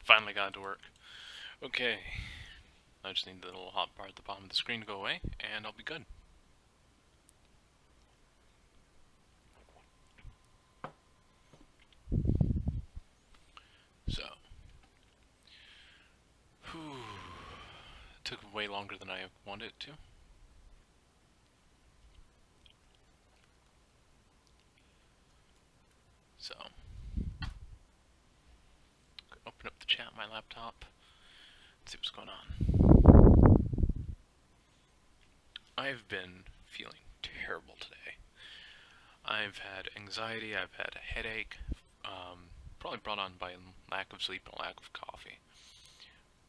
Finally got to work. Okay. I just need the little hot bar at the bottom of the screen to go away, and I'll be good. So. Whew. It took way longer than I wanted it to. So. Open up the chat on my laptop. See what's going on. I've been feeling terrible today. I've had anxiety, I've had a headache, probably brought on by lack of sleep and lack of coffee.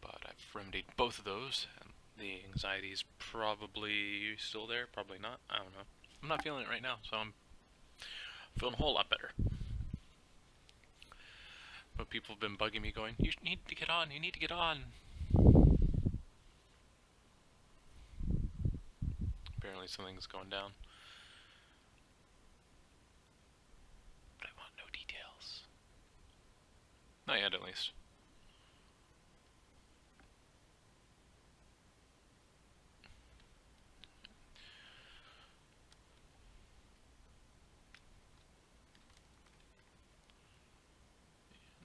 But I've remedied both of those, and the anxiety is probably still there, probably not, I don't know. I'm not feeling it right now, so I'm feeling a whole lot better. But people have been bugging me going, you need to get on, you need to get on. Apparently something's going down. But I want no details. Not yet, at least.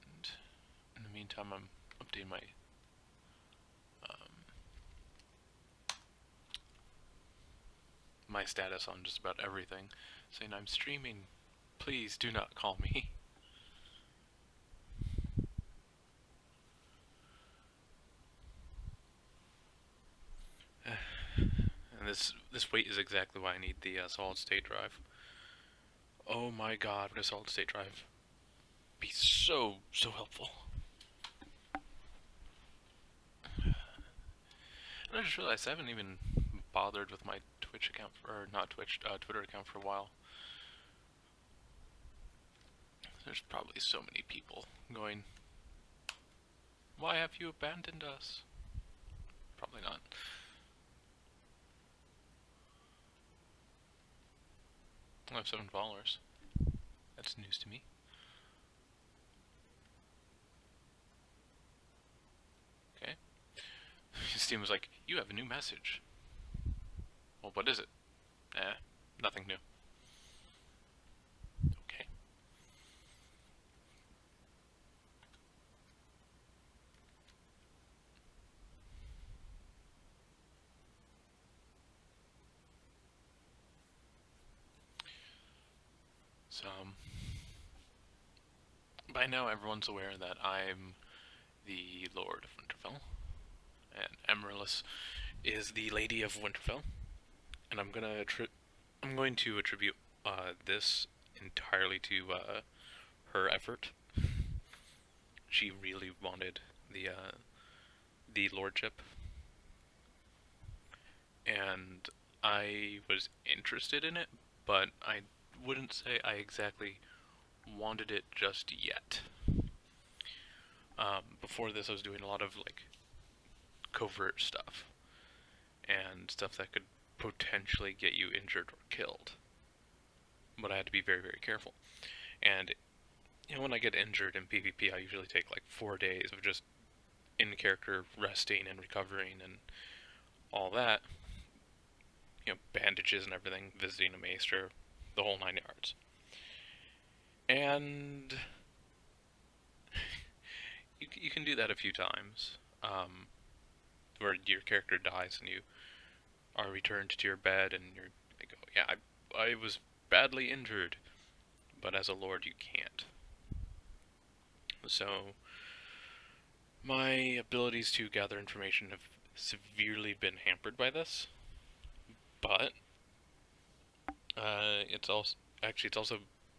And in the meantime, I'm updating my status on just about everything, saying I'm streaming. Please do not call me. And this weight is exactly why I need the solid state drive. Oh my god, would a solid state drive be so helpful. And I just realized I haven't even bothered with my Twitch account, or not Twitch, Twitter account for a while. There's probably so many people going, why have you abandoned us? Probably not. I have 7 followers. That's news to me. Okay. Steam was like, you have a new message. Well, what is it? Nothing new. Okay. So, by now everyone's aware that I'm the Lord of Winterfell, and Amaryllis is the Lady of Winterfell, and I'm going to attribute this entirely to her effort. She really wanted the lordship, and I was interested in it, but I wouldn't say I exactly wanted it just yet. Before this, I was doing a lot of like covert stuff and stuff that could potentially get you injured or killed, but I had to be very, very careful. And you know, when I get injured in PvP, I usually take like 4 days of just in character resting and recovering and all that. You know, bandages and everything, visiting a maester, the whole 9 yards. And you can do that a few times, where your character dies and you are returned to your bed and you're like, oh yeah, I was badly injured, but as a lord you can't. So my abilities to gather information have severely been hampered by this, but it's also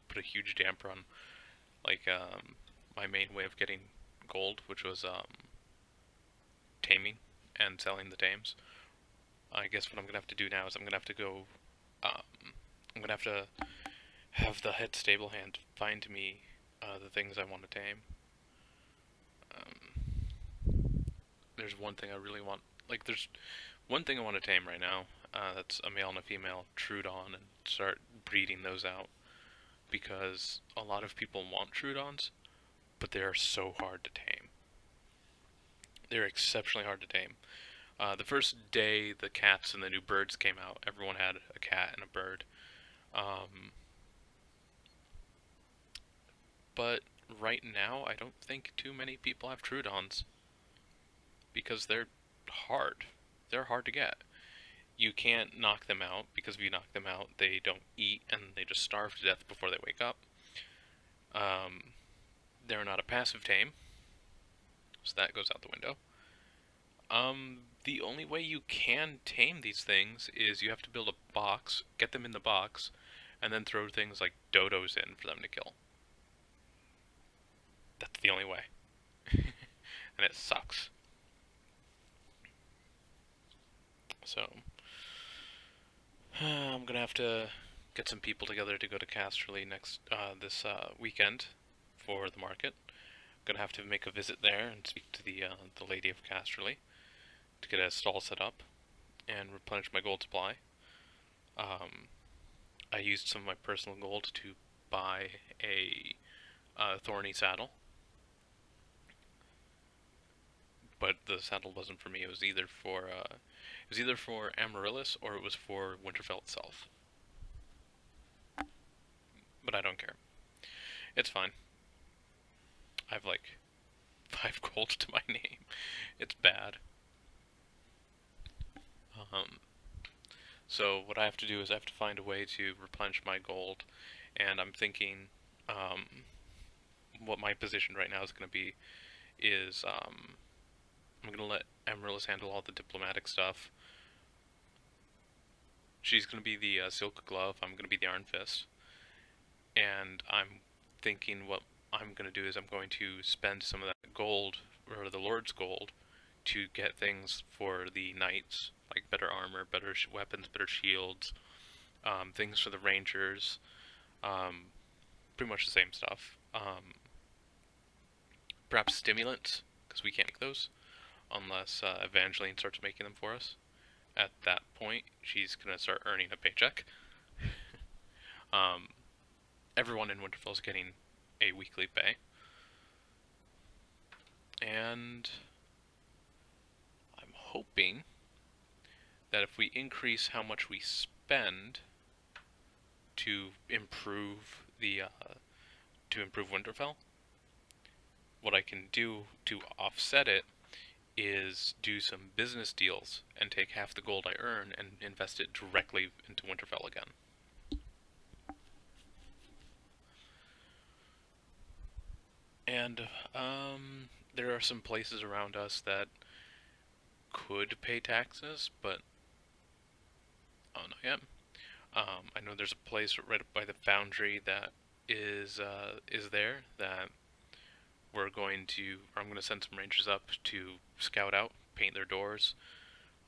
put a huge damper on like my main way of getting gold, which was taming and selling the tames. I guess what I'm gonna have to do now is I'm gonna have to go. I'm gonna have to have the head stable hand find me the things I want to tame. There's one thing I really want. Like, there's one thing I want to tame right now. That's a male and a female Trudon, and start breeding those out. Because a lot of people want Trudons, but they are so hard to tame. They're exceptionally hard to tame. The first day the cats and the new birds came out, everyone had a cat and a bird. Um, but right now, I don't think too many people have Troodons because they're hard. They're hard to get. You can't knock them out because if you knock them out, they don't eat and they just starve to death before they wake up. They're not a passive tame, so that goes out the window. The only way you can tame these things is you have to build a box, get them in the box, and then throw things like dodos in for them to kill. That's the only way. And it sucks. So, I'm gonna have to get some people together to go to Casterly this weekend for the market. Gonna have to make a visit there and speak to the lady of Casterly to get a stall set up and replenish my gold supply. I used some of my personal gold to buy a thorny saddle, but the saddle wasn't for me. It was either for Amaryllis or it was for Winterfell itself. But I don't care. It's fine. I have like 5 gold to my name. It's bad. So what I have to do is I have to find a way to replenish my gold, and I'm thinking what my position right now is going to be is I'm going to let Amaryllis handle all the diplomatic stuff. She's going to be the Silk Glove, I'm going to be the Iron Fist, and I'm thinking what I'm going to do is I'm going to spend some of that gold, or the Lord's gold, to get things for the knights, like better armor, better weapons, better shields, things for the rangers, pretty much the same stuff. Perhaps stimulants, because we can't make those, unless Evangeline starts making them for us. At that point, she's going to start earning a paycheck. Everyone in Winterfell is getting a weekly pay. And I'm hoping that if we increase how much we spend to improve Winterfell, what I can do to offset it is do some business deals and take half the gold I earn and invest it directly into Winterfell again. And there are some places around us that could pay taxes, but oh, not yet. I know there's a place right up by the foundry that is there that I'm going to send some rangers up to scout out, paint their doors.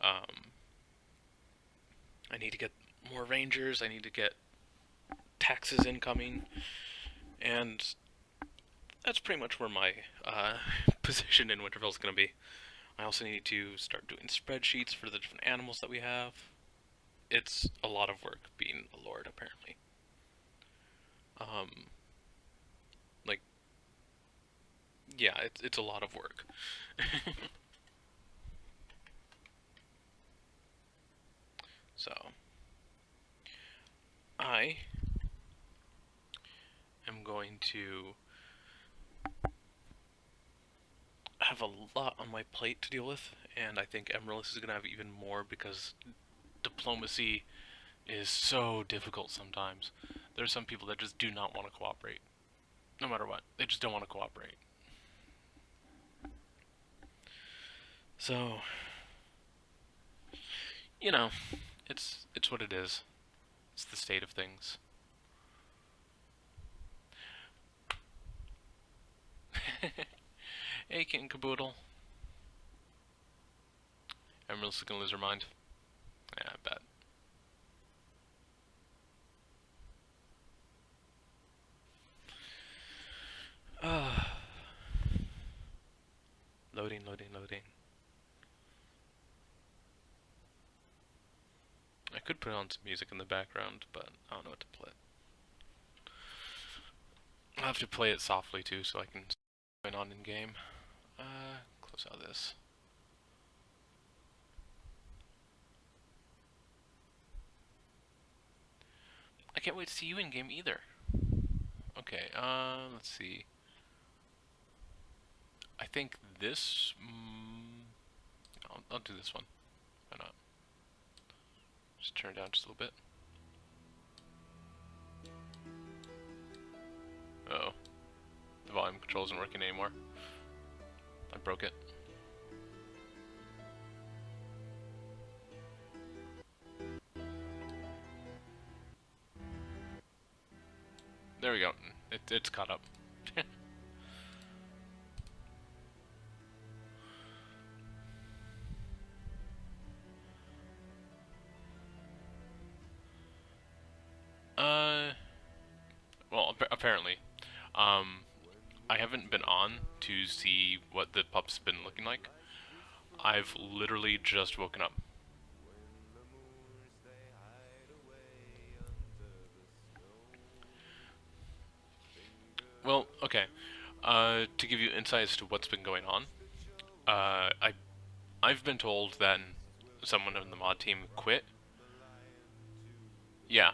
I need to get more rangers, I need to get taxes incoming, and that's pretty much where my position in Winterfell is going to be. I also need to start doing spreadsheets for the different animals that we have. It's a lot of work being a lord, apparently. Like, yeah, it's a lot of work. So, I am going to have a lot on my plate to deal with, and I think Amaryllis is going to have even more because diplomacy is so difficult sometimes. There are some people that just do not want to cooperate. No matter what. They just don't want to cooperate. So, you know, it's what it is. It's the state of things. Hey, Kitten Caboodle. Amaryllis is gonna lose her mind. Yeah, I bet. Loading, loading, loading. I could put on some music in the background, but I don't know what to play. I'll have to play it softly too, so I can going on in game. Close out this. can't wait to see you in game either. Okay, let's see. I think this. I'll do this one. Why not? Just turn it down just a little bit. Uh oh. The volume control isn't working anymore. I broke it. There we go. It's caught up. Well, apparently. I haven't been on to see what the pup's been looking like. I've literally just woken up. Well, okay. To give you insights to what's been going on, I've been told that someone in the mod team quit. Yeah,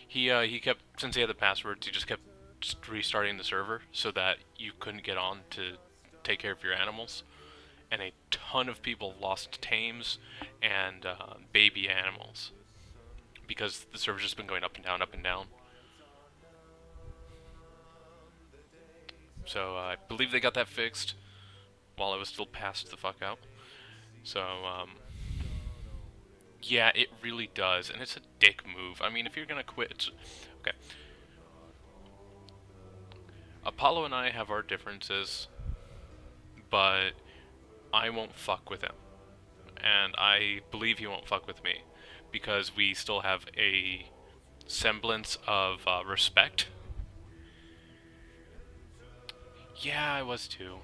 he kept, since he had the passwords, he just kept restarting the server so that you couldn't get on to take care of your animals, and a ton of people lost tames and baby animals because the server's just been going up and down, up and down. So I believe they got that fixed while I was still passed the fuck out. So yeah, it really does, and it's a dick move. I mean, if you're gonna quit, it's okay. Apollo and I have our differences, but I won't fuck with him, and I believe he won't fuck with me, because we still have a semblance of respect. Yeah, I was too.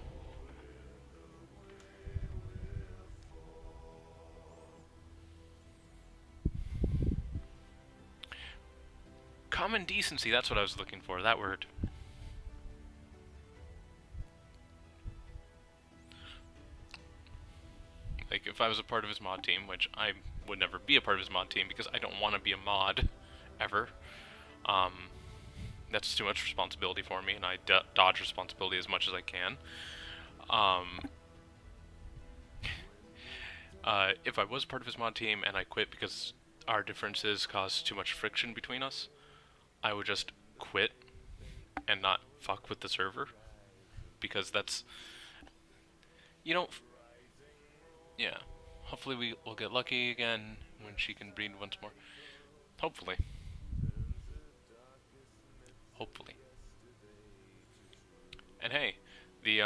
Common decency, that's what I was looking for, that word. Like, if I was a part of his mod team, which I would never be a part of his mod team because I don't want to be a mod, ever. That's too much responsibility for me, and I dodge responsibility as much as I can. If I was part of his mod team and I quit because our differences caused too much friction between us, I would just quit and not fuck with the server, because that's, you know, yeah. Hopefully we'll get lucky again when she can breed once more. Hopefully. Hopefully. And hey, the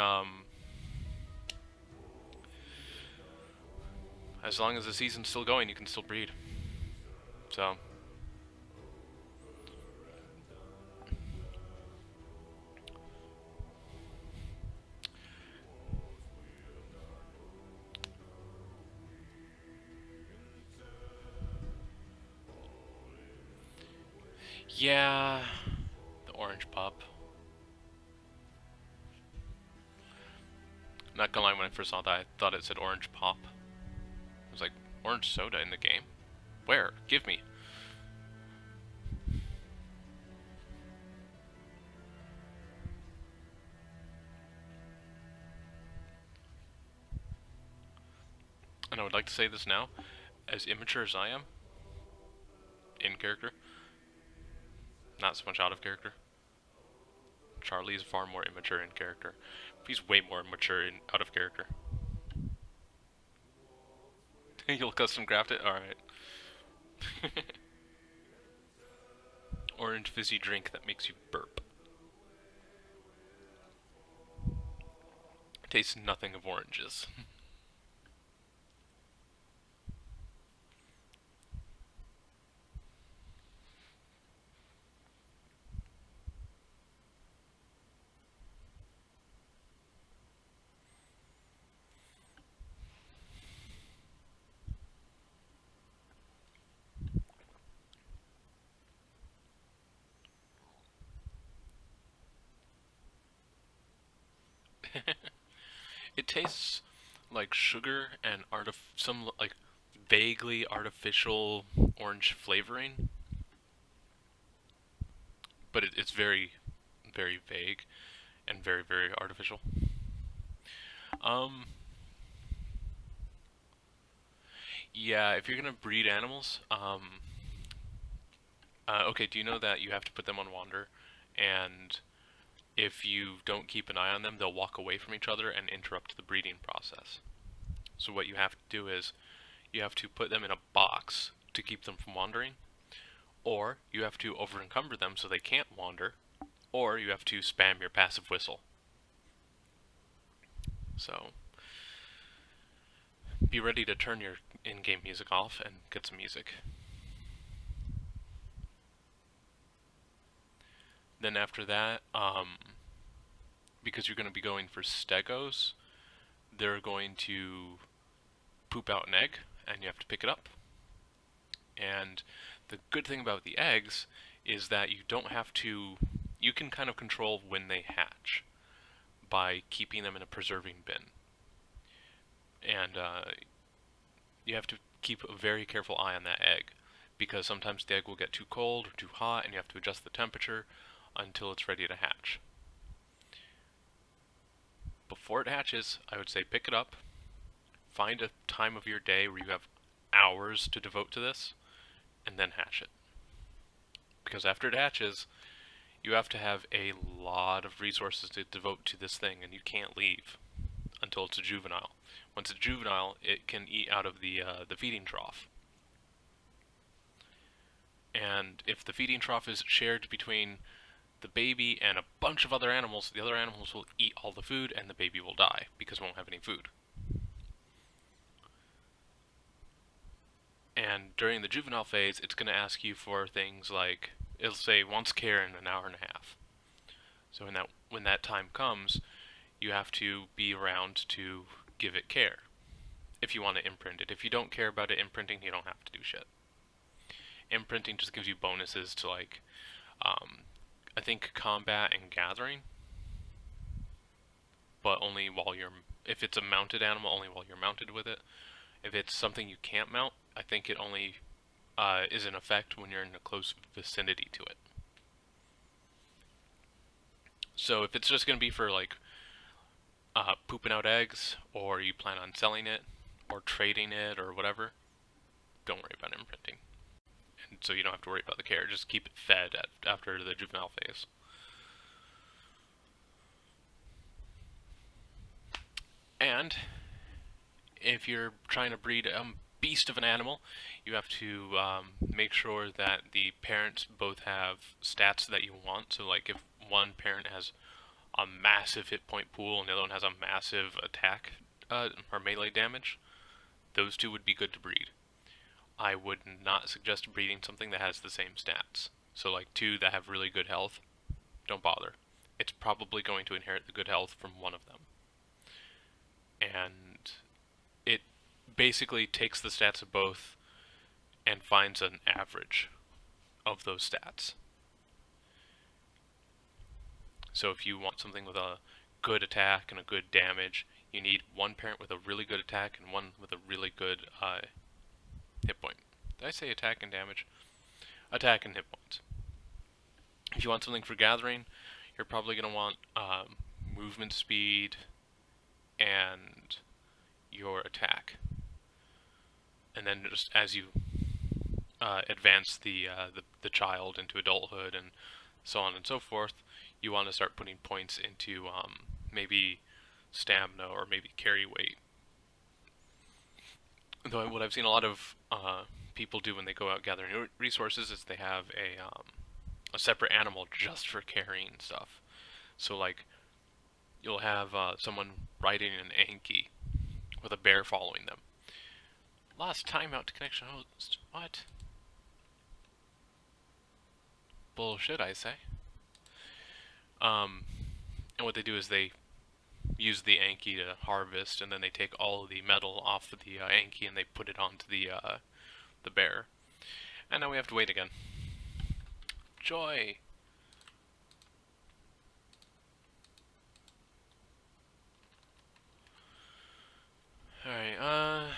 as long as the season's still going, you can still breed. So yeah, the orange pup. Not gonna lie, when I first saw that, I thought it said orange pop. I was like, orange soda in the game? Where? Give me. And I would like to say this now, as immature as I am, in character, not so much out of character. Charlie is far more immature in character. He's way more mature in out of character. You'll custom craft it? Alright. Orange fizzy drink that makes you burp. Tastes nothing of oranges. It tastes like sugar and some like vaguely artificial orange flavoring. but it's very, very vague and very, very artificial. Yeah, if you're gonna breed animals, okay, do you know that you have to put them on wander, and if you don't keep an eye on them, they'll walk away from each other and interrupt the breeding process. So what you have to do is you have to put them in a box to keep them from wandering, or you have to over-encumber them so they can't wander, or you have to spam your passive whistle. So be ready to turn your in-game music off and get some music. Then after that, because you're going to be going for stegos, they're going to poop out an egg, and you have to pick it up. And the good thing about the eggs is that you don't have to, you can kind of control when they hatch by keeping them in a preserving bin. And you have to keep a very careful eye on that egg, because sometimes the egg will get too cold or too hot, and you have to adjust the temperature until it's ready to hatch. Before it hatches, I would say pick it up, find a time of your day where you have hours to devote to this, and then hatch it. Because after it hatches, you have to have a lot of resources to devote to this thing, and you can't leave until it's a juvenile. Once it's juvenile, it can eat out of the feeding trough. And if the feeding trough is shared between the baby and a bunch of other animals, the other animals will eat all the food and the baby will die because it won't have any food. And during the juvenile phase, it's going to ask you for things like, it'll say wants care in an hour and a half. So when that time comes, you have to be around to give it care if you want to imprint it. If you don't care about it imprinting, you don't have to do shit. Imprinting just gives you bonuses to, like, I think combat and gathering, but only while you're, if it's a mounted animal, only while you're mounted with it. If it's something you can't mount, I think it only is in effect when you're in a close vicinity to it. So if it's just going to be for, like, pooping out eggs, or you plan on selling it, or trading it, or whatever, don't worry about imprinting. And so you don't have to worry about the care, just keep it fed after the juvenile phase. And if you're trying to breed a beast of an animal, you have to make sure that the parents both have stats that you want. So, like, if one parent has a massive hit point pool and the other one has a massive attack or melee damage, those two would be good to breed. I would not suggest breeding something that has the same stats. So, like, two that have really good health, don't bother. It's probably going to inherit the good health from one of them. And it basically takes the stats of both and finds an average of those stats. So if you want something with a good attack and a good damage, you need one parent with a really good attack and one with a really good hit point. Did I say attack and damage? Attack and hit points. If you want something for gathering, you're probably going to want movement speed and your attack. And then just as you advance the child into adulthood and so on and so forth, you want to start putting points into maybe stamina or maybe carry weight. Though what I've seen a lot of people do when they go out gathering resources is they have a separate animal just for carrying stuff. So, like, you'll have someone riding an Anki with a bear following them. Lost timeout to connection host. What? Bullshit, I say. And what they do is they use the Anki to harvest, and then they take all of the metal off of the Anki and they put it onto the bear. And now we have to wait again. Joy! Alright,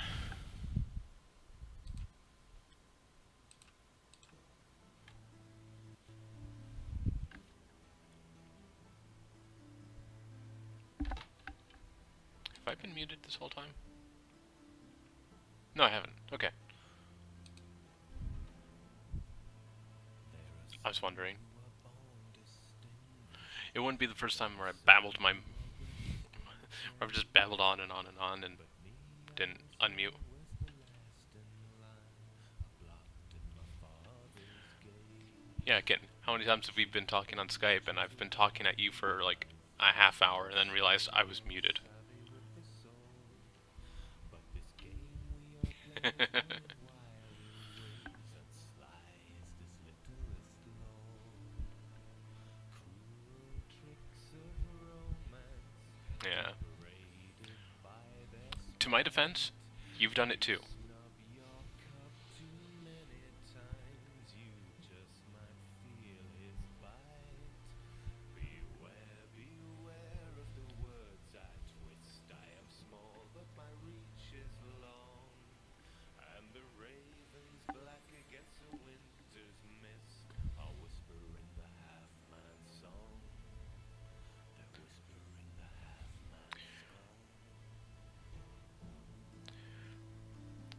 Have I been muted this whole time? No, I haven't. Okay. I was wondering. It wouldn't be the first time where I babbled my... where I've just babbled on and on and on and didn't unmute. Yeah, again, how many times have we been talking on Skype and I've been talking at you for like a half hour and then realized I was muted? Yeah. To my defense, you've done it too.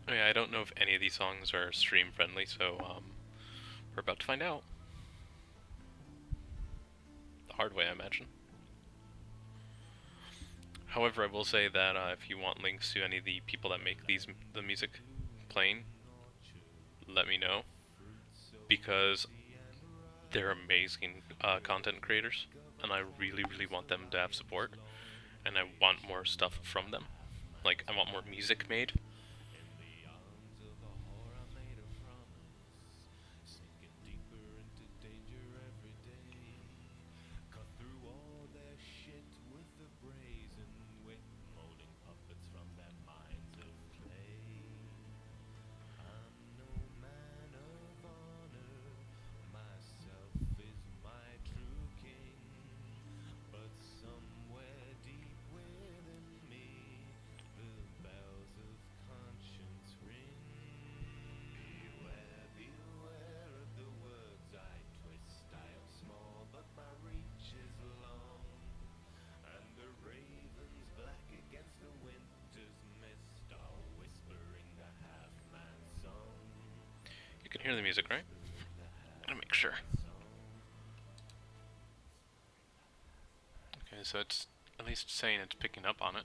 Oh yeah, I don't know if any of these songs are stream friendly, so we're about to find out. The hard way, I imagine. However, I will say that if you want links to any of the people that make the music playing, let me know, because they're amazing content creators, and I really, really want them to have support, and I want more stuff from them. Like, I want more music made. You can hear the music, right? I'm gonna make sure. Okay, so it's at least saying it's picking up on it.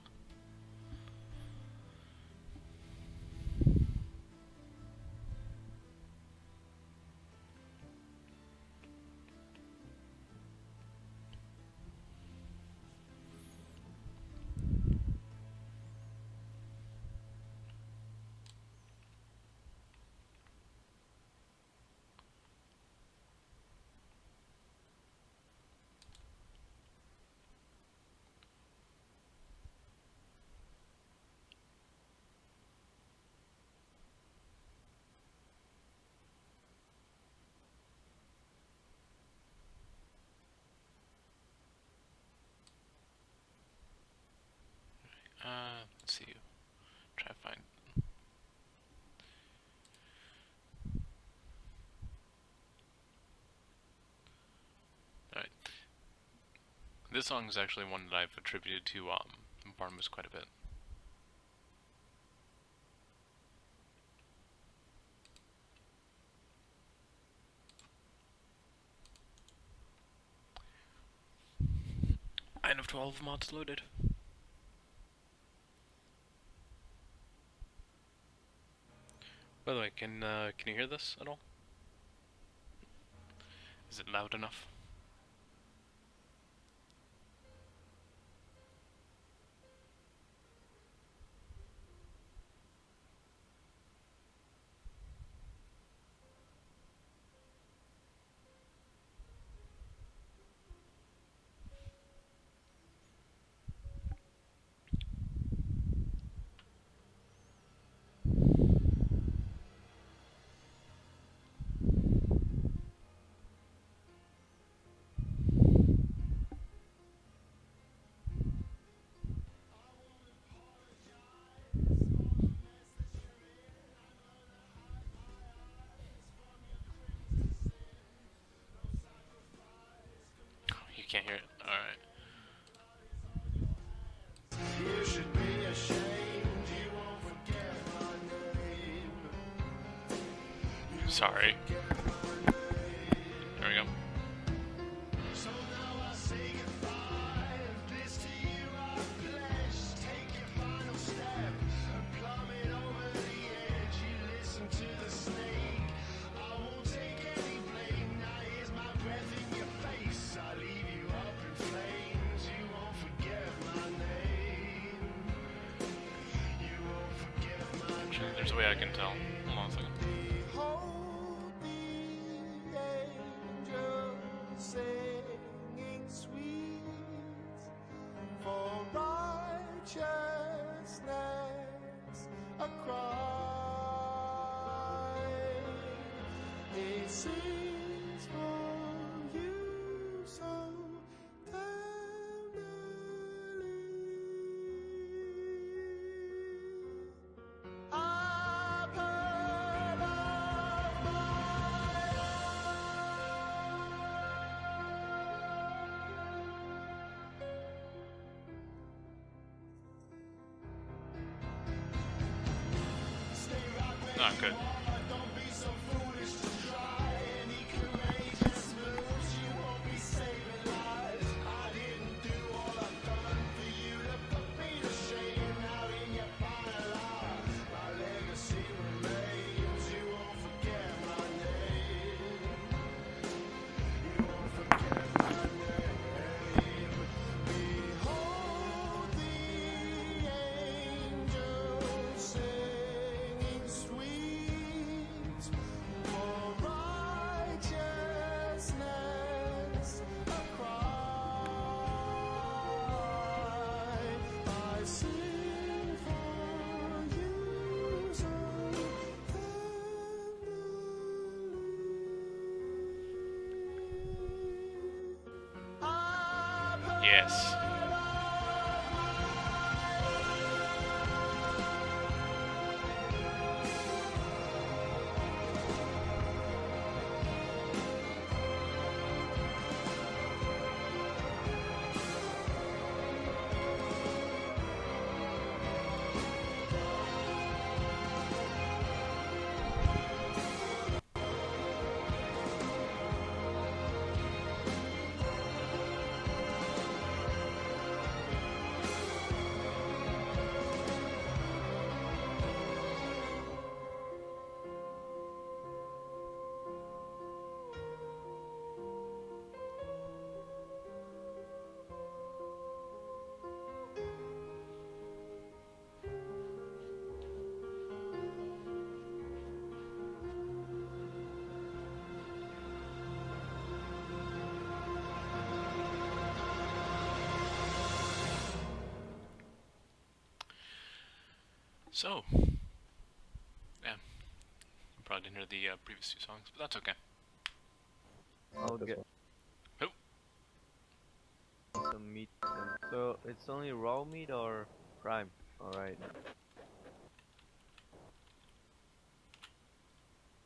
Let's see. Try to find. Alright. This song is actually one that I've attributed to Barnabas quite a bit. I have 12 mods loaded. By the way, can you hear this at all? Is it loud enough? You can't hear it? Alright. Sorry. There we go. There's a way I can tell. Hold on a second. Singing sweet for righteousness, a cry. It sings for you so tenderly. I've heard of my Not good. Don't be so foolish to try any courageous moves. You won't be saving lives. I didn't do all I've done for you to put me to shame. Now in your final hour, my legacy remains. You won't forget my name. You won't forget my name. Behold the angels singing sweet for righteousness, a cry. I sing for you so tenderly. Yes. So, yeah, you probably didn't hear the previous two songs, but that's okay. I'll get Who? some meat. So it's only raw meat or prime? Alright.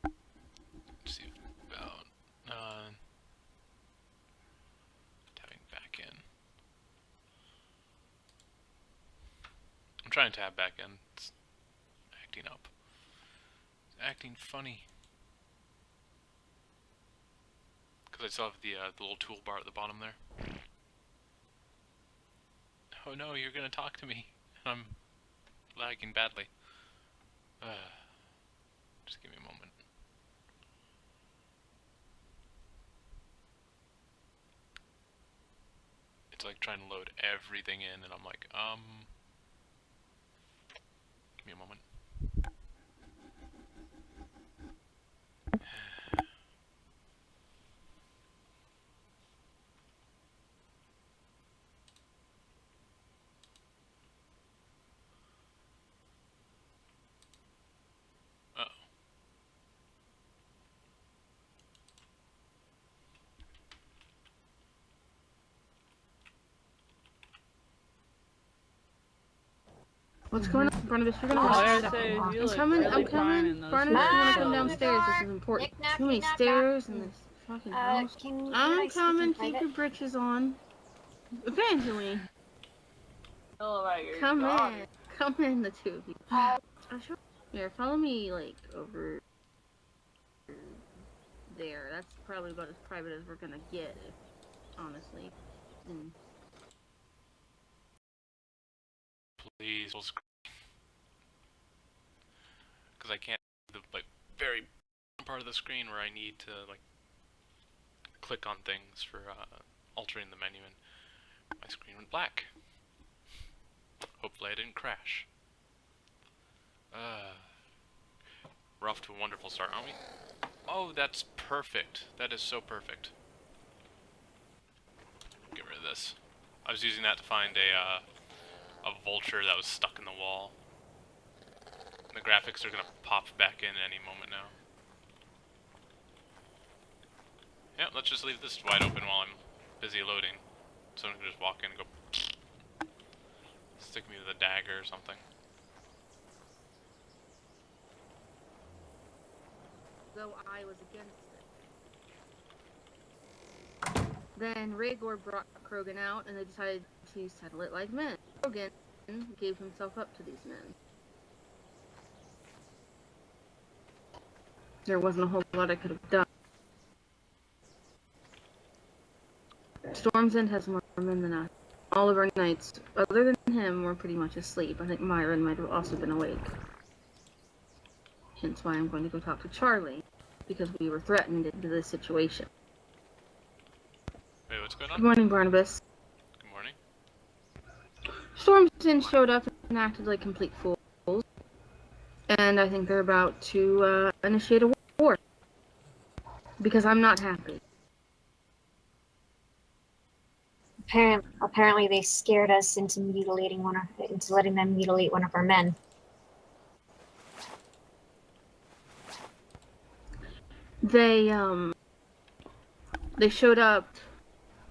Let's see about tabbing back in. I'm trying to tab back in. It's acting up. It's acting funny. Because I still have the little toolbar at the bottom there. Oh no, you're gonna talk to me. I'm lagging badly. Just give me a moment. It's like trying to load everything in, and I'm like, give me a moment. What's going on, Barnabas? You're gonna Oh, watch I this. say you I'm look coming, really I'm fine coming. in those Barnabas, you wanna come headphones. downstairs? This is important. Too many stairs in this fucking house. I'm coming. Keep your britches on. Evangeline, Tell about your come daughter. in. Come in, the two of you. Here, follow me, like, over there. That's probably about as private as we're gonna get, honestly. And Please, because I can't the like very part of the screen where I need to like click on things for altering the menu, and my screen went black. Hopefully I didn't crash. We're off to a wonderful start, aren't we? Oh, that's perfect. That is so perfect. Get rid of this. I was using that to find a vulture that was stuck in the wall. The graphics are gonna pop back in any moment now. Yeah, let's just leave this wide open while I'm busy loading. Someone can just walk in and go stick me with a dagger or something. though I was against it. Then Rhaegor brought Krogan out, and they decided to settle it like men. Krogan gave himself up to these men. There wasn't a whole lot I could have done. Storm's End has more men than us. All of our knights, other than him, were pretty much asleep. I think Myron might have also been awake. Hence why I'm going to go talk to Charlie, because we were threatened into this situation. Wait, what's going on? Good morning, Barnabas. Good morning. Storm's End showed up and acted like complete fools. And I think they're about to initiate a war. Because I'm not happy. Apparently they scared us into letting them mutilate one of our men. They showed up.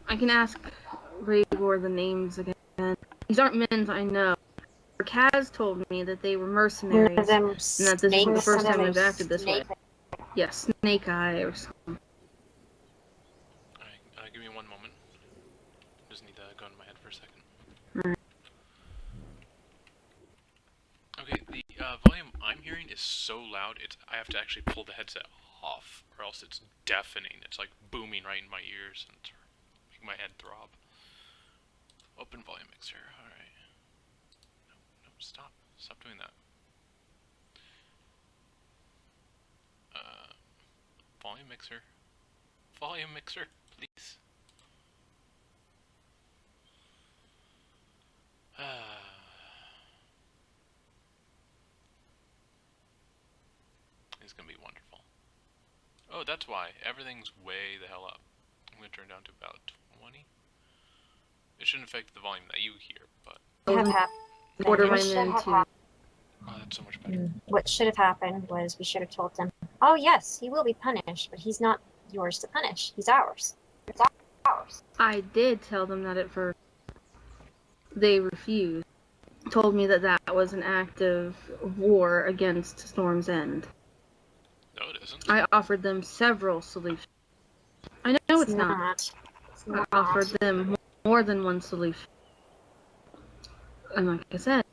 I can ask Rhaegor the names again. These aren't men I know. Kaz told me that they were mercenaries, and that this is the first time they've acted this way. Yes, Snake Eye or something. Alright, give me one moment. Just need to go into my head for a second. Right. Okay, the volume I'm hearing is so loud, I have to actually pull the headset off, or else it's deafening. It's like booming right in my ears, and it's making my head throb. Open volume mixer, alright. No, stop. Stop doing that. Volume mixer. Volume mixer, please. It's gonna be wonderful. Oh, that's why. Everything's way the hell up. I'm gonna turn down to about 20. It shouldn't affect the volume that you hear, but... Order my men to... Oh, that's so much better. What should have happened was we should have told them, oh yes, he will be punished, but he's not yours to punish. He's ours. It's ours. I did tell them that at first. They refused. Told me that that was an act of war against Storm's End. No, it isn't. I offered them several solutions. I know it's not. I offered them more than one solution. And like I said,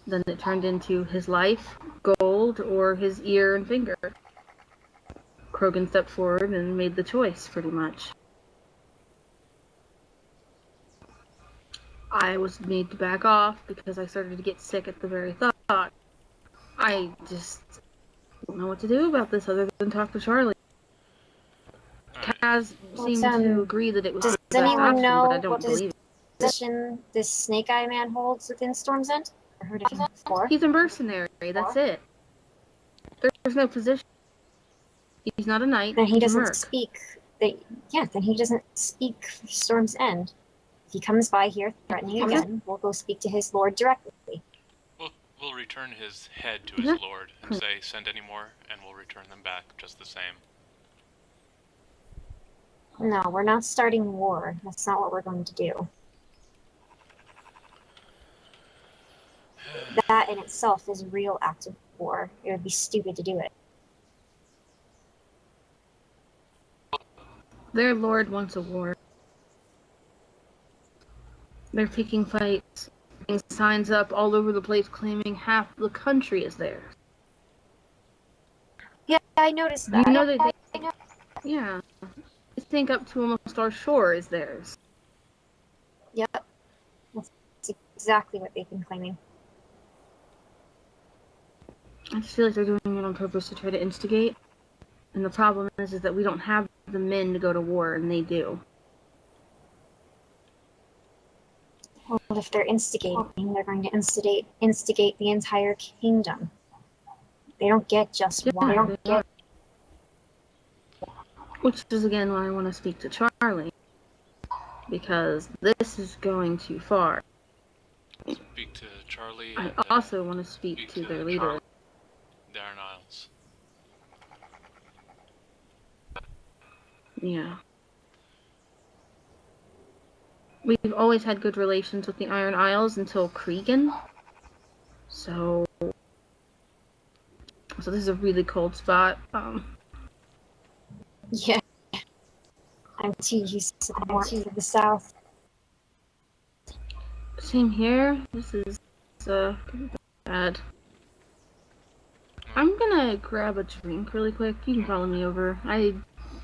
then it turned into his life, gold, or his ear and finger. Krogan stepped forward and made the choice, pretty much. I was made to back off because I started to get sick at the very thought. I just don't know what to do about this other than talk to Charlie. Right. Kaz seemed to agree that it was Does the best anyone option, know but I don't what believe it. position this Snake Eye man holds within Storm's End? Or heard of him before? He's a mercenary, that's it. There's no position. He's not a knight, Then he he's a doesn't merc. speak. Then he doesn't speak for Storm's End. If he comes by here threatening again, we'll go speak to his lord directly. We'll return his head to his lord and say, send any more, and we'll return them back just the same. No, we're not starting war. That's not what we're going to do. That in itself is a real act of war. It would be stupid to do it. Their lord wants a war. They're picking fights, putting signs up all over the place claiming half the country is theirs. Yeah, I noticed that. You know that Yeah. I think up to almost our shore is theirs. Yep. That's exactly what they've been claiming. I just feel like they're doing it on purpose to try to instigate. And the problem is that we don't have the men to go to war, and they do. Well, if they're instigating, they're going to instigate the entire kingdom. They don't get just one. They don't get. Which is again why I want to speak to Charlie. Because this is going too far. Speak to Charlie I and also want to speak to their leader. Darren Isles. Yeah. We've always had good relations with the Iron Isles until Cregan. So this is a really cold spot. Yeah. I'm too used to the warmth of the south. Same here. This is bad. I'm gonna grab a drink really quick. You can follow me over. I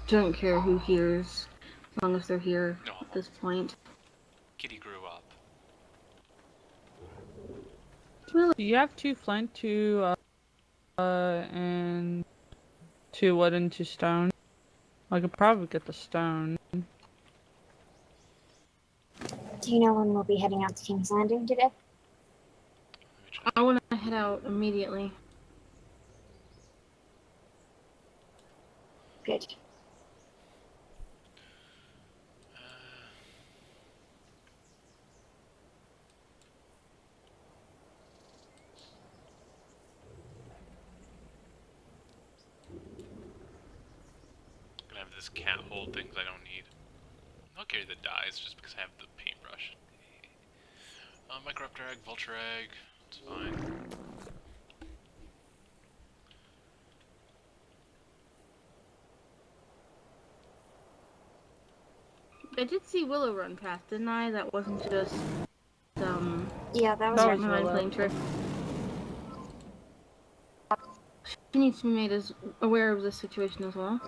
don't care who hears, as long as they're here at this point. Kitty grew up. Well, Do you have 2 flint, 2 and 2 wood and 2 stone? I could probably get the stone. Do you know when we'll be heading out to King's Landing today? I want to head out immediately. Good. Gonna have this cat hold things I don't need. I'll carry the dyes just because I have the paintbrush. Microraptor egg, vulture egg, it's fine. I did see Willow run past, didn't I? That wasn't just Yeah, that was That our was my Willow. playing trick. She needs to be made as aware of this situation as well.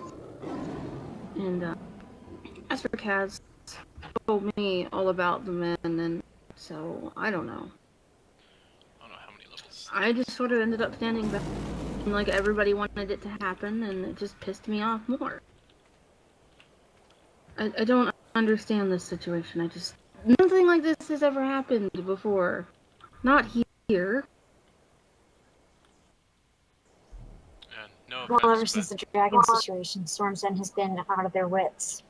And as for Kaz, told me all about the men, and so I don't know. I don't know how many levels. I just sort of ended up standing back, and like everybody wanted it to happen, and it just pissed me off more. I don't understand this situation. Nothing like this has ever happened before. Not here. And no Well, ever offense, since but the dragon situation, Storm's End has been out of their wits.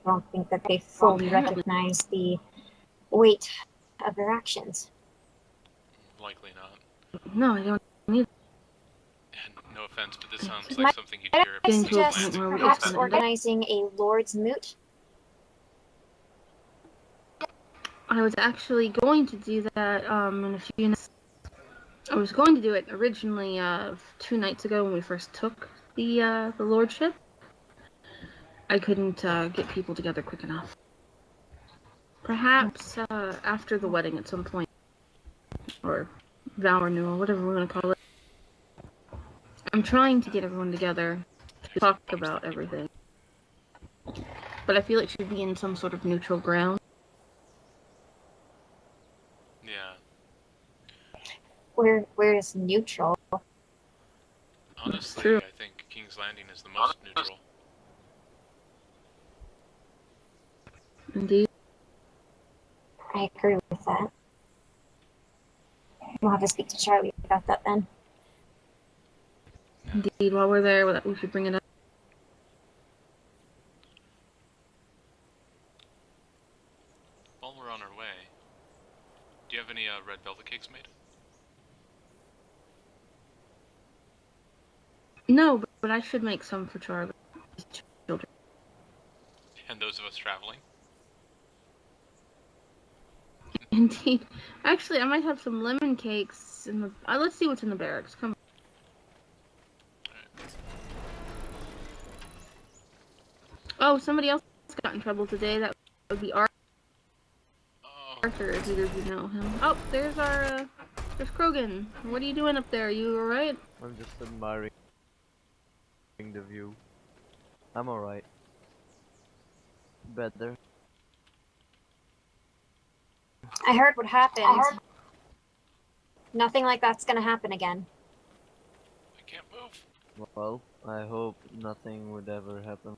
I don't think that they fully Apparently. recognize the weight of their actions. likely not. No, I don't need. And no offense, but this sounds Might- like something you'd hear I Getting to a about suggest point where we're perhaps just gonna end up- organizing a Lord's Moot. I was actually going to do that in a few nights. I was going to do it originally 2 nights ago when we first took the lordship. I couldn't get people together quick enough. Perhaps after the wedding at some point, or vow renewal, whatever we're gonna call it. I'm trying to get everyone together to talk about everything, but I feel it should be in some sort of neutral ground. Yeah. Where is neutral? Honestly, True. I think King's Landing is the most neutral. Indeed. I agree with that. We'll have to speak to Charlie about that then. Indeed, while we're there, we should bring it up. While we're on our way, do you have any red velvet cakes made? No, but I should make some for Charlie. Children. And those of us traveling? Indeed. Actually, I might have some lemon cakes in the. Let's see what's in the barracks. Come. Oh, somebody else got in trouble today. That would be Arthur, if either of you know him. Oh, there's there's Krogan. What are you doing up there? You alright? I'm just admiring the view. I'm alright. Better. I heard what happened. Nothing like that's gonna happen again. I can't move. Well, I hope nothing would ever happen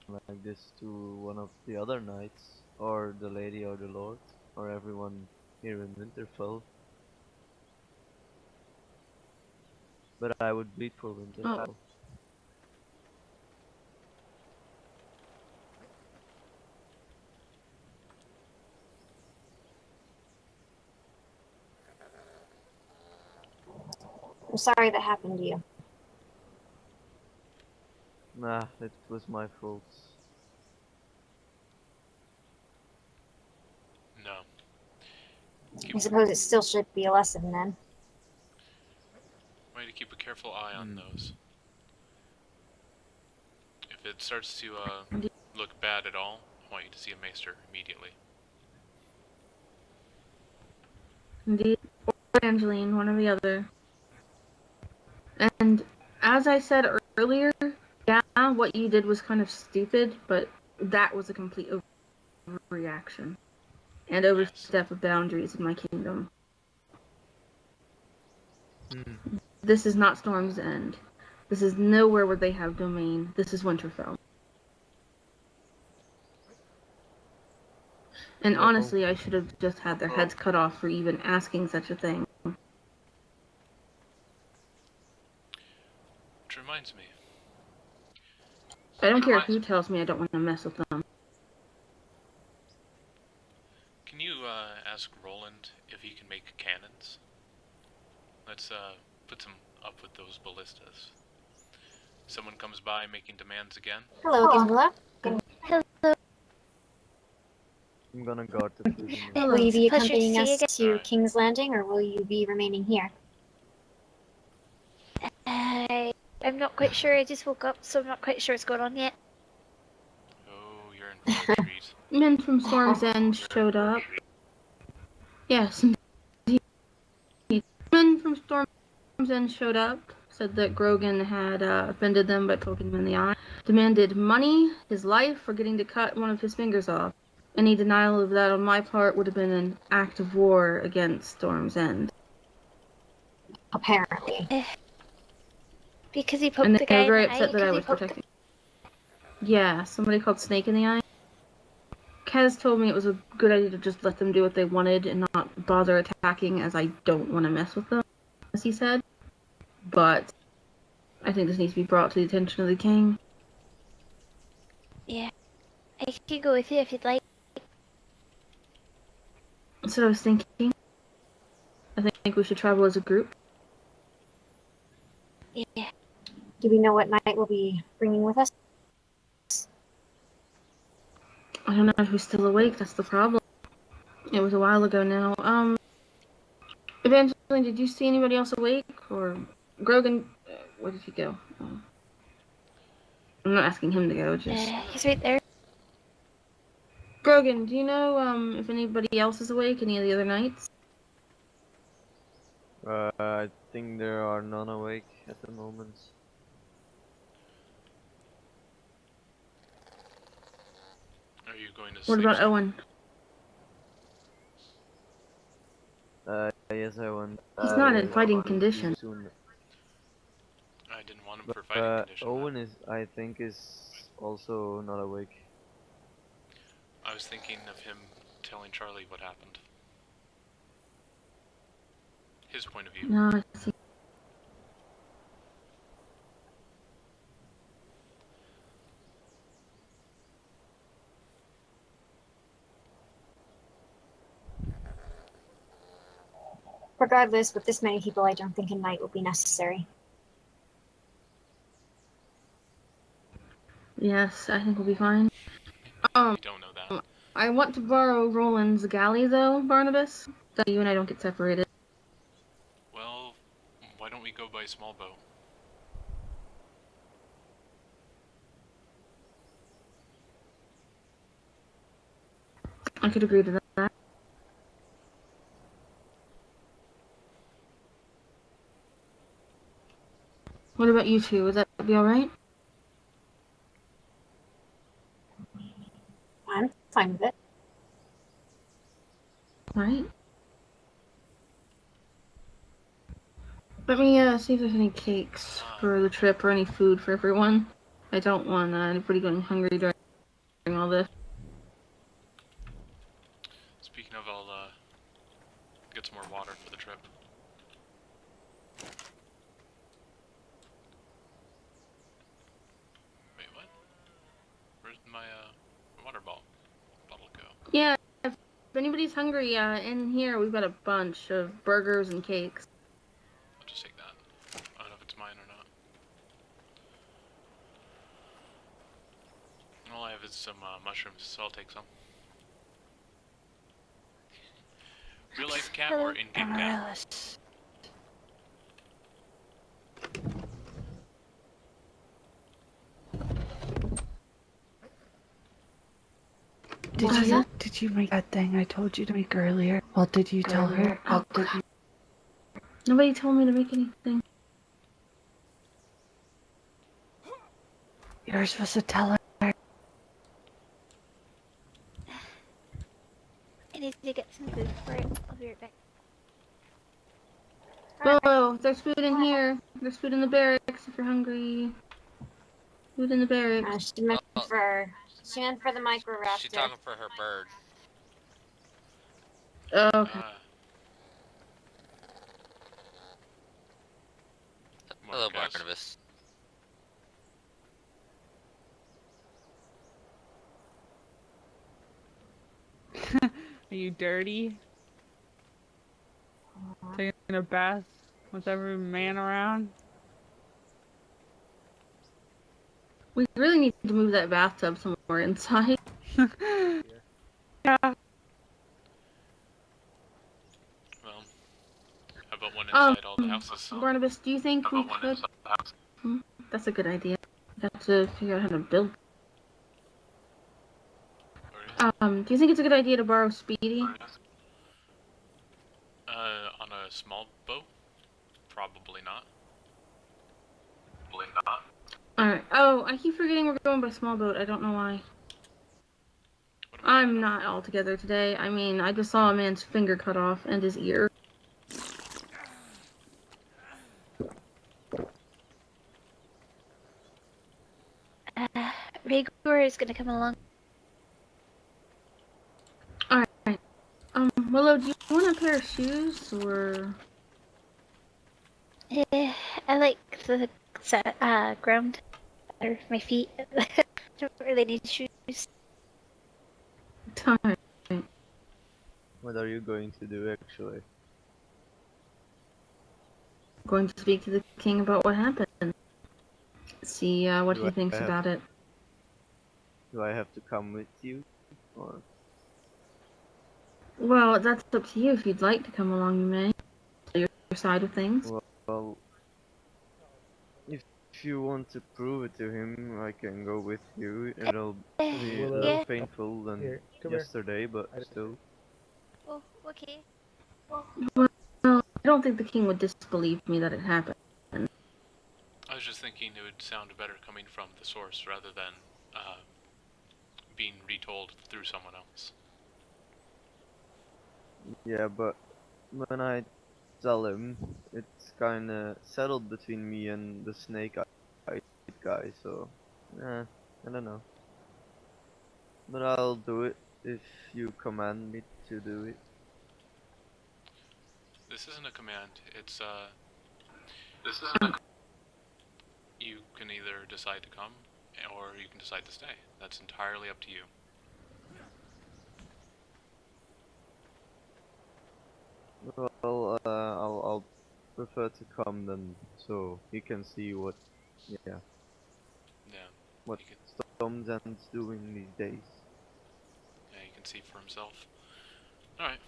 like this to one of the other knights, or the lady or the lord, or everyone here in Winterfell. But I would bleed for Oh, Winterfell. I'm sorry that happened to you. Nah, it was my fault. No. I suppose it still should be a lesson then. Way to keep a careful eye on Hmm. those. If it starts to Indeed. look bad at all, I want you to see a maester immediately. indeed. Or Angeline, one or the other. And as I said earlier, yeah, what you did was kind of stupid, but that was a complete overreaction and Yes. overstep of boundaries in my kingdom. Hmm. This is not Storm's End. This is nowhere where they have domain. This is Winterfell. And Well, honestly, I should have just had their heads cut off for even asking such a thing. Which reminds me. I don't care who tells me I don't want to mess with them. Can you ask Roland if he can make cannons? Let's put some up with those ballistas. Someone comes by making demands again. Hello, Gizmula. I'm gonna guard the prisoner. Will you be Pleasure to accompanying see you us again. to Alright. King's Landing, or will you be remaining here? I'm not quite sure. I just woke up, so I'm not quite sure what's going on yet. Oh, you're in for a treat. Men from Storm's End showed up. Yes, indeed. Men from Storm's End showed up, said that Grogan had offended them by poking him in the eye, demanded money, his life, for getting to cut one of his fingers off. Any denial of that on my part would have been an act of war against Storm's End. Apparently. Because he And poked the they guy were in very the eye. upset that I Because he was poked. protecting. Yeah, somebody called Snake in the Eye. Kez told me it was a good idea to just let them do what they wanted and not bother attacking, as I don't want to mess with them, as he said. But I think this needs to be brought to the attention of the king. Yeah, I can go with you if you'd like. That's what I was thinking. I think we should travel as a group. Yeah. Do we know what knight we'll be bringing with us? I don't know if he's still awake, that's the problem. It was a while ago now. Evangeline, did you see anybody else awake? Or Grogan, where did he go? I'm not asking him to go, just... He's right there. Grogan, do you know, if anybody else is awake? Any of the other knights? I think there are none awake at the moment. Are you going to What sleep about soon? Owen? Yes, I want. He's not in fighting to sleep condition. soon. I didn't want him But for fighting condition. Owen is, I think, is also not awake. I was thinking of him telling Charlie what happened. His point of view. No, I see. Regardless, with this many people, I don't think a knight will be necessary. Yes, I think we'll be fine. We don't know that. I want to borrow Roland's galley, though, Barnabas, so you and I don't get separated. Well, why don't we go by small boat? I could agree to that. What about you two? Would that be alright? fine with it. Alright. Let me see if there's any cakes for the trip or any food for everyone. I don't want anybody going hungry during all this. Speaking of, I'll get some more water for the trip. Wait, what? Where's my water bottle go? Yeah, if anybody's hungry, in here we've got a bunch of burgers and cakes. I'll just take that. I don't know if it's mine or not. All I have is some mushrooms, so I'll take some. Real life cat or in-game cat? Did you make that thing I told you to make earlier? Well, did you tell her? Oh, nobody told me to make anything. You're supposed to tell her. I need to get some food for it. I'll be right back. Whoa, there's food in here. There's food in the barracks if you're hungry. Food in the barracks. She meant for the micro raptor. She's talking for her bird. Okay. Hello, Barnabas. Are you dirty? Taking a bath with every man around? We really need to move that bathtub somewhere inside. Yeah. Well, how about one inside all the houses? Barnabas, do you think we could? That's a good idea. We have to figure out how to build. Do you think it's a good idea to borrow Speedy? On a small boat? Probably not. Alright. Oh, I keep forgetting we're going by small boat. I don't know why. I'm not all together today. I mean, I just saw a man's finger cut off and his ear. Rigor is gonna come along. Alright. Willow, do you want a pair of shoes, or...? I like the ground under my feet. Don't really need shoes. Time. What are you going to do actually? Going to speak to the king about what happened. See what he thinks about it. Do I have to come with you? Or Well, that's up to you. If you'd like to come along, you may. Your side of things. well, if you want to prove it to him, I can go with you. It'll be a little painful than yesterday, but still. Oh, okay. Well, I don't think the king would disbelieve me that it happened. I was just thinking it would sound better coming from the source rather than being retold through someone else. Yeah, but when I tell him, it's kinda settled between me and the snake-eyed guy, so I don't know. But I'll do it if you command me to do it. This isn't a command, it's you can either decide to come or you can decide to stay. That's entirely up to you. Well, I'll prefer to come then, so he can see what, Yeah. what Storm's doing these days. Yeah, he can see for himself. Alright.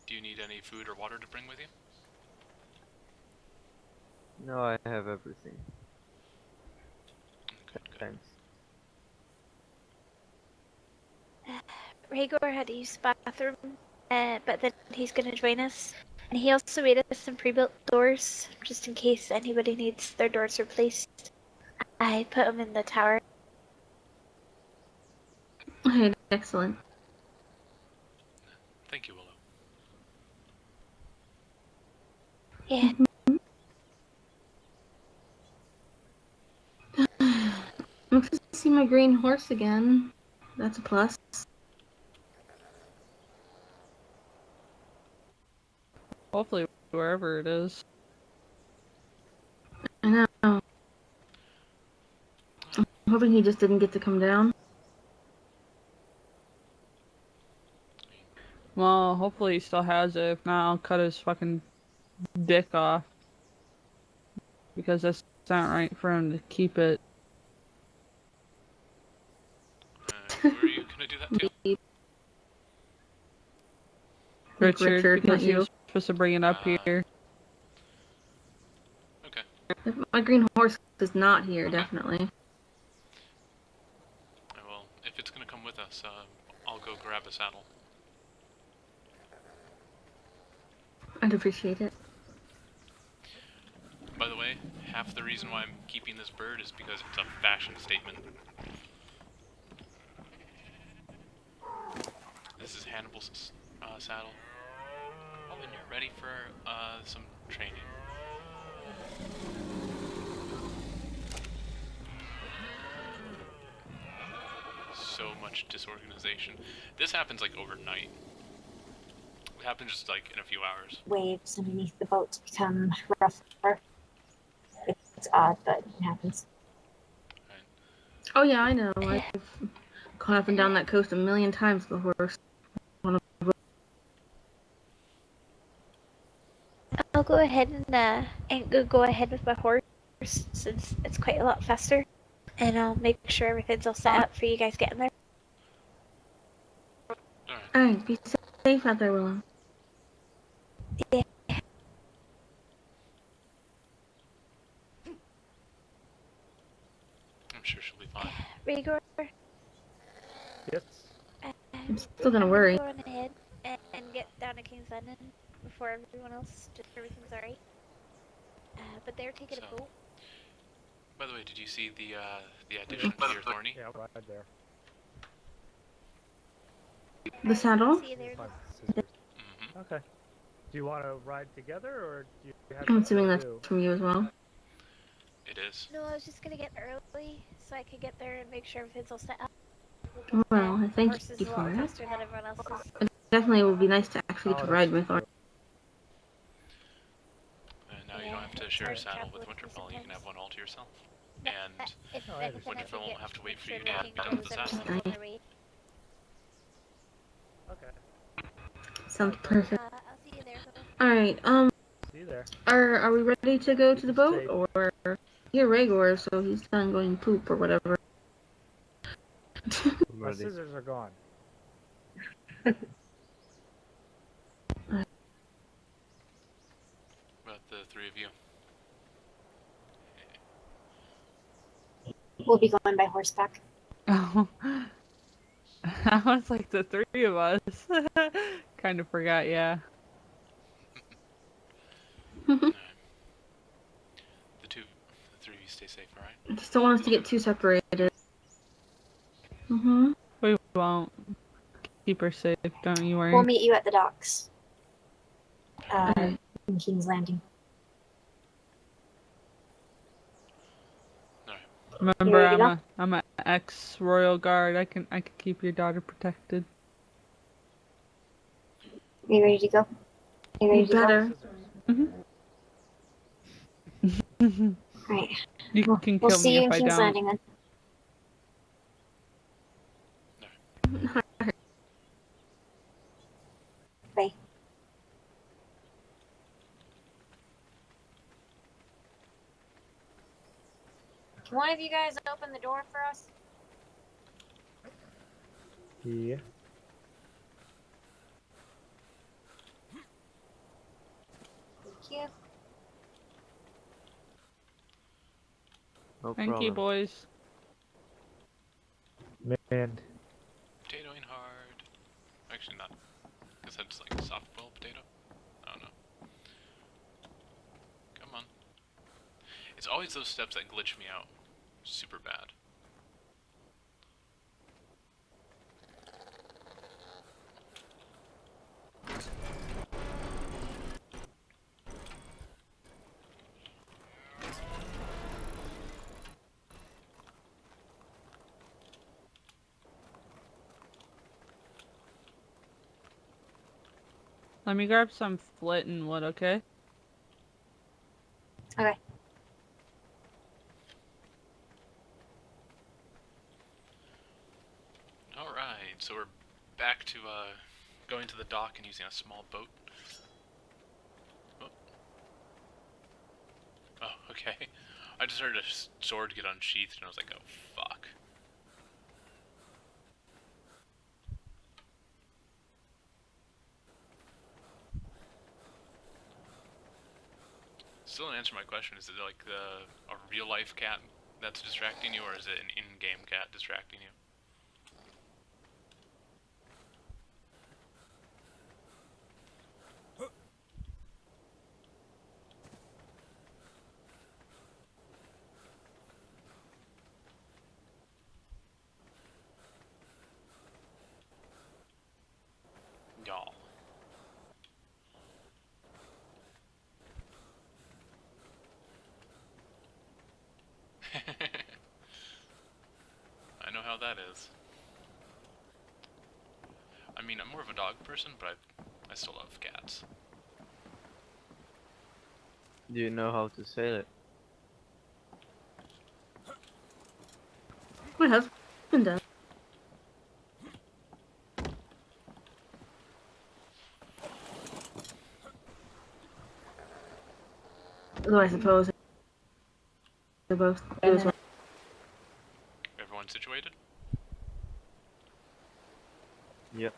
Do you need any food or water to bring with you? No, I have everything. Good. Thanks. Rigor had to use the bathroom, but then he's gonna join us. And he also made us some pre-built doors, just in case anybody needs their doors replaced. I put them in the tower. excellent. Thank you, Willow. Yeah. I'm excited to see my green horse again. That's a plus. Hopefully, wherever it is. I know. I'm hoping he just didn't get to come down. Well, hopefully he still has it. If not, I'll cut his fucking dick off. Because that's not right for him to keep it. Who are you gonna do that to? Like Richard, not because he you. was supposed to bring it up here. Okay. My green horse is not here, definitely. Well, if it's gonna come with us, I'll go grab a saddle. I'd appreciate it. By the way, half the reason why I'm keeping this bird is because it's a fashion statement. This is Hannibal's saddle. Oh, and you're ready for some training. So much disorganization. This happens like overnight. It happens just like in a few hours. Waves underneath the boat become rougher. It's odd, but it happens. Oh yeah, I know. I've gone up and down that coast a million times with the horse. I'll go ahead and go ahead with my horse since it's quite a lot faster, and I'll make sure everything's all set up for you guys getting there. Alright, be safe out there, Willow. Yeah. I'm sure she'll be fine. Rigor, Yes. I'm still gonna worry. Go on ahead and get down to King's Landing before everyone else, just so everything's alright. But they're taking a boat. By the way, did you see the addition to your Thorny? Yeah, right there. The saddle? See you there. Find scissors. Mm-hmm. Okay. Do you want to ride together, or do you have I'm something assuming to that's do? from you as well. It is. No, I was just gonna get early so I could get there and make sure everything's all set up. Well, I thank Horse is you a for lot it. faster than everyone else's. It definitely would be nice to actually get Oh, to ride that's with true. Thorny. And now you don't have to share a saddle with Winterfell, you can have one all to yourself. And Oh, I understand. Winterfell won't have to wait for you to Make get sure done with the everything's saddle. on their way. Okay. Sounds perfect. I'll see you there. Alright, See you there. are we ready to go to the boat? Safe. Or here Rhaegor, so he's done going poop or whatever. I'm My ready. scissors are gone. About the three of you. We'll be going by horseback. Oh. I was like the three of us. Kind of forgot, yeah. The three of you stay safe, alright? I just don't want us to get too separated. Mm-hmm. We won't. Keep her safe, don't you worry. We'll meet you at the docks. Alright. In King's Landing. Remember, ready to I'm an ex-royal guard. I can keep your daughter protected. Are you ready to go? You ready to Better. go? Alright. You We'll, can we'll kill see me you if in I King's don't. Landing then. Bye. Can one of you guys open the door for us? Yeah. Thank you. No Thank problem. you, boys. Man. Potatoing hard. Actually, not. I guess that's like a soft boiled potato. I don't know. Come on. It's always those steps that glitch me out. Super bad. Let me grab some flint and wood, okay? Okay. Alright, so we're back to going to the dock and using a small boat. Oh, oh okay. I just heard a sword get unsheathed and I was like, oh fuck. Still didn't answer my question. Is it like a real life cat that's distracting you, or is it an in-game cat distracting you? Y'all. I know how that is. I mean, I'm more of a dog person, but I still love cats. Do you know how to sail it? My husband does. Though I suppose they both do as well. Everyone situated? Yep.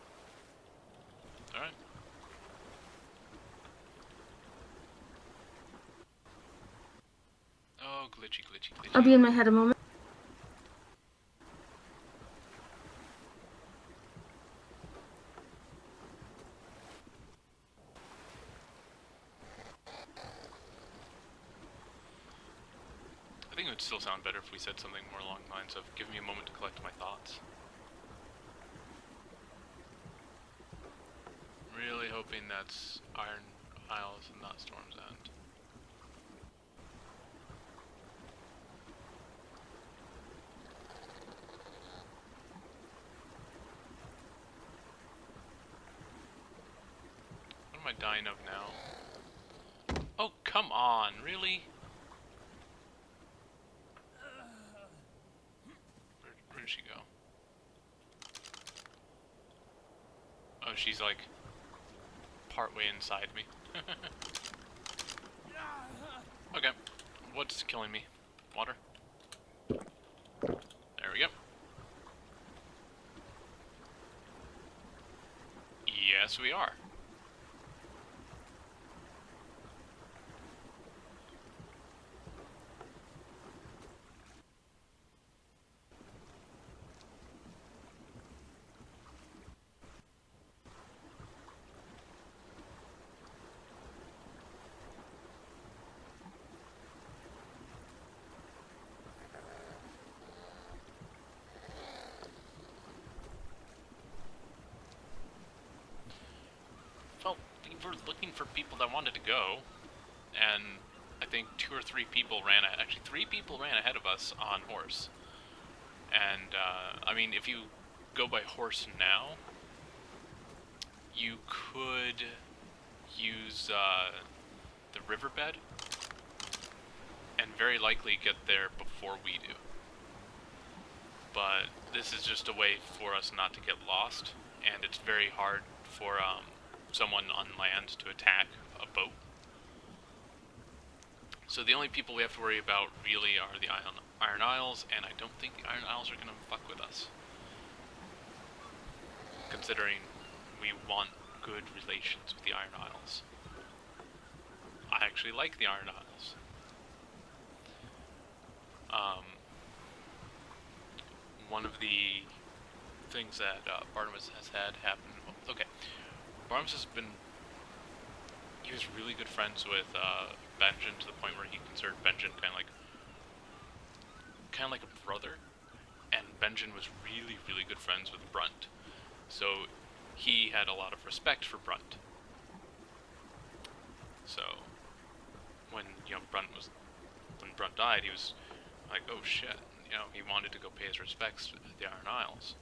Alright. Oh, glitchy, glitchy, glitchy. I'll be in my head a moment. I think it would still sound better if we said something more along the lines of, give me a moment to collect my thoughts. Really hoping that's Iron Isles and not Storm's End. What am I dying of now? Oh, come on, really? Where did she go? Oh, she's like partway inside me. Okay, what's killing me? Water? There we go. Yes, we are. Well, we were looking for people that wanted to go, and I think 2 or 3 people ran ahead. Actually, 3 people ran ahead of us on horse. And, I mean, if you go by horse now, you could use the riverbed, and very likely get there before we do. But this is just a way for us not to get lost, and it's very hard for someone on land to attack a boat. So the only people we have to worry about really are the Iron Isles, and I don't think the Iron Isles are going to fuck with us. Considering we want good relations with the Iron Isles. I actually like the Iron Isles. One of the things that Barnabas has had happen... Okay, Barnabas has been... He was really good friends with Benjen to the point where he considered Benjen kind of like a brother, and Benjen was really, really good friends with Brunt. So he had a lot of respect for Brunt. So when Brunt died, he was like, oh shit, he wanted to go pay his respects to the Iron Isles.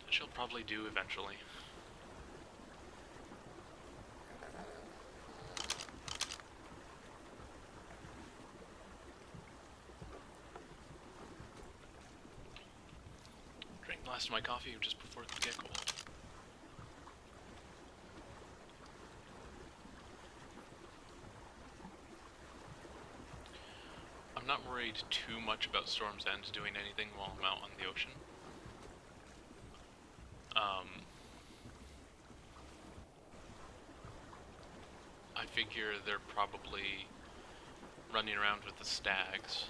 Which he'll probably do eventually. coffee just before it can get cold. I'm not worried too much about Storm's End doing anything while I'm out on the ocean. I figure they're probably running around with the stags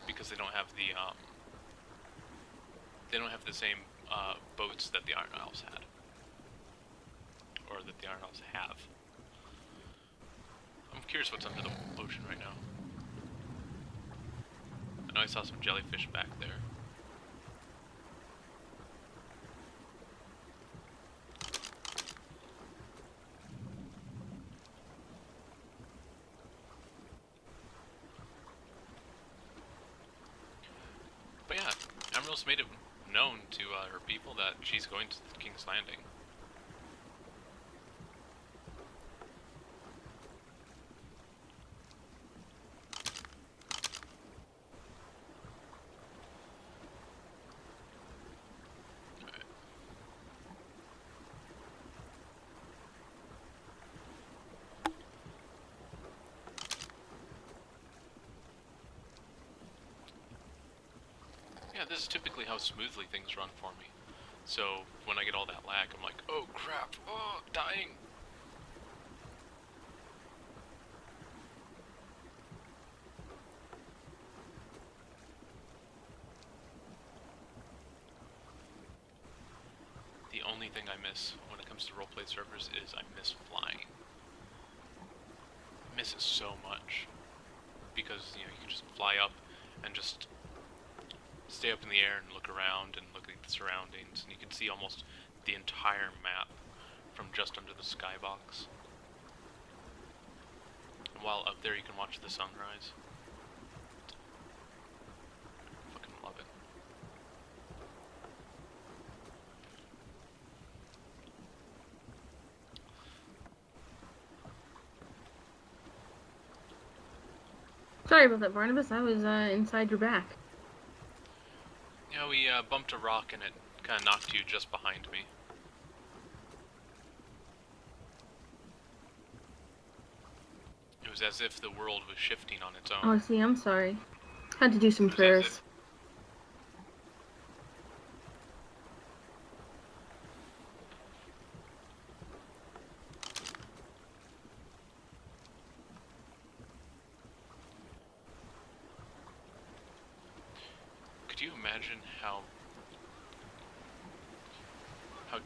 because they don't have the same boats that the Iron Isles had, or that the Iron Isles have. I'm curious what's under the ocean right now. I know I saw some jellyfish back there. But yeah, Emerald's made it known to her people that she's going to King's Landing. Yeah, this is typically how smoothly things run for me. So when I get all that lag, I'm like, oh crap, oh, dying. The only thing I miss when it comes to roleplay servers is I miss flying. I miss it so much. Because, you know, you can just fly up and just stay up in the air and look around and look at the surroundings, and you can see almost the entire map from just under the skybox. And while up there you can watch the sunrise. Fucking love it. Sorry about that, Barnabas. I was inside your back. Yeah, we bumped a rock and it kind of knocked you just behind me. It was as if the world was shifting on its own. Oh, see, I'm sorry. Had to do some prayers. Could you imagine how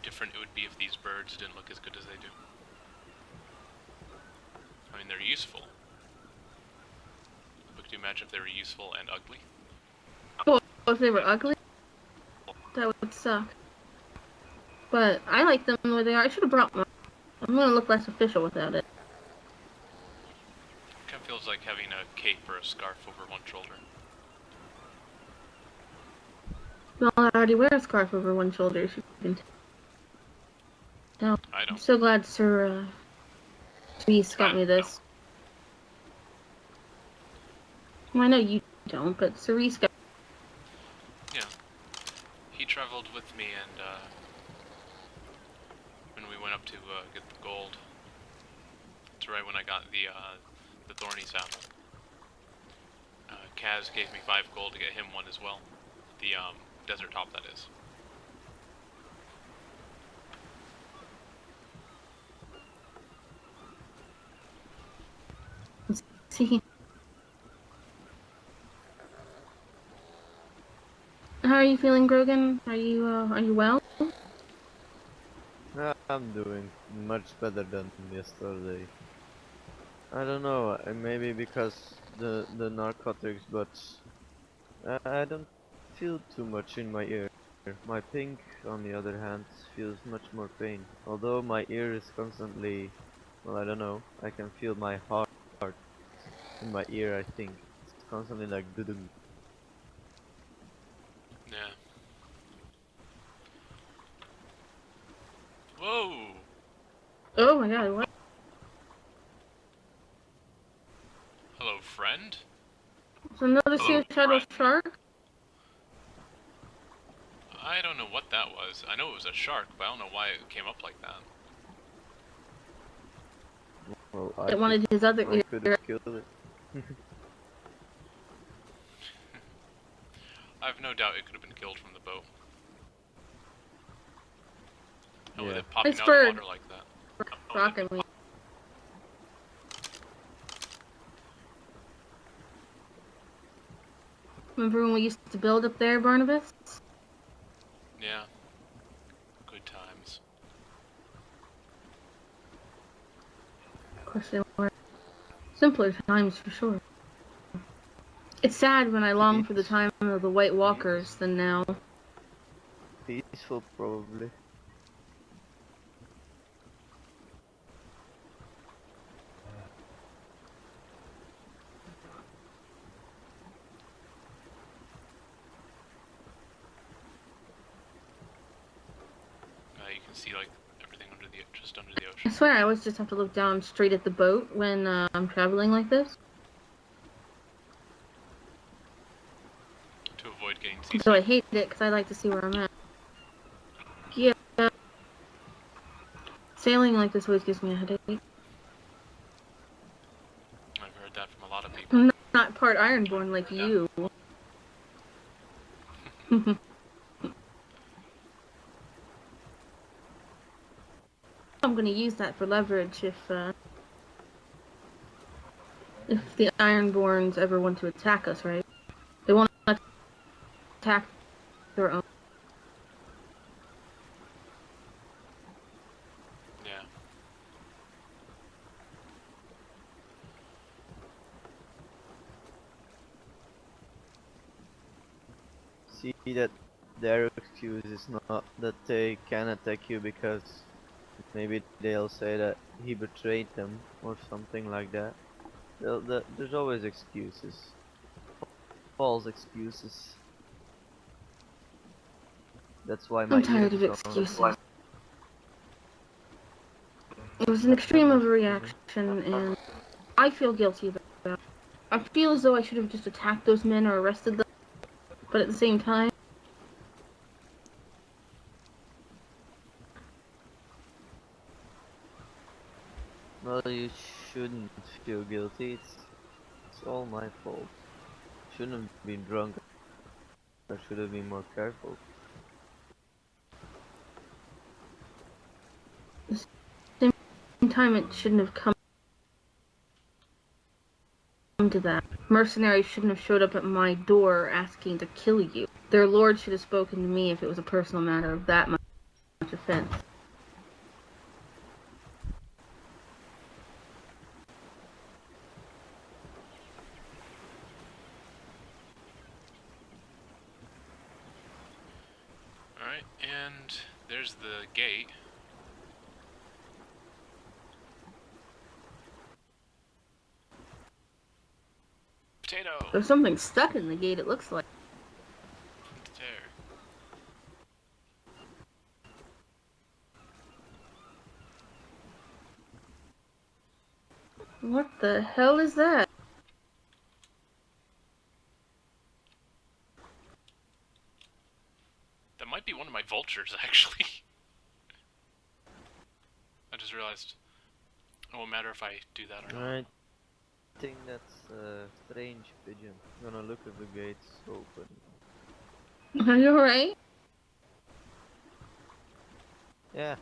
different it would be if these birds didn't look as good as they do? I mean, they're useful. But could you imagine if they were useful and ugly? Well, if they were ugly, that would suck. But I like them the way they are. I should have brought one. I'm gonna look less official without it. Kind of feels like having a cape or a scarf over one shoulder. Well, I already wear a scarf over one shoulder. As you can tell. I don't. I'm so glad Sir Reese got me this. Well, I know you don't, but Sir Reese got. Yeah. He traveled with me, and when we went up to get the gold, it's right when I got the thorny saddle. Kaz gave me 5 gold to get him one as well. The desert top, that is. See. How are you feeling, Grogan? Are you well? I'm doing much better than yesterday. I don't know, maybe because the narcotics, but I don't feel too much in my ear. My pink, on the other hand, feels much more pain. Although my ear is constantly, well, I don't know, I can feel my heart in my ear, I think. It's constantly like doo-doo. Yeah. Whoa! Oh my god, what? Hello, friend? It's another suicidal shark? I don't know know what that was. I know it was a shark, but I don't know why it came up like that. Well, It wanted his other I ear. could have killed it. I have no doubt it could have been killed from the boat. And with Yeah. it popping Nice out of the bird. water like that. Rocking me. Remember when we used to build up there, Barnabas? Yeah. Good times. Of course they were. Simpler times for sure. It's sad when I long for the time of the White Walkers than now. Peaceful, probably. You can see like everything just under the I ocean. swear I always just have to look down straight at the boat when I'm traveling like this. To avoid getting seasick. So I hate it because I like to see where I'm at. Yeah. Sailing like this always gives me a headache. I've heard that from a lot of people. I'm not part Ironborn like you. I'm gonna use that for leverage if the Ironborns ever want to attack us, right? They won't attack their own. Yeah. See that their excuse is not that they can attack you because maybe they'll say that he betrayed them or something like that. There's always excuses. False excuses. That's why my I'm tired ears of are excuses. It was an extreme overreaction, and I feel guilty about it. I feel as though I should have just attacked those men or arrested them, but at the same time, Well, you shouldn't feel guilty. It's all my fault. Shouldn't have been drunk. I should have been more careful. at the same time, it shouldn't have come to that. Mercenaries shouldn't have showed up at my door asking to kill you. Their lord should have spoken to me if it was a personal matter of that much offense. Alright, and there's the gate. Potato! There's something stuck in the gate, it looks like. There. What the hell is that? That might be one of my vultures, actually. I just realized it won't matter if I do that or not. I think that's a strange pigeon. I'm gonna look if the gate's open. Are you alright? Yeah.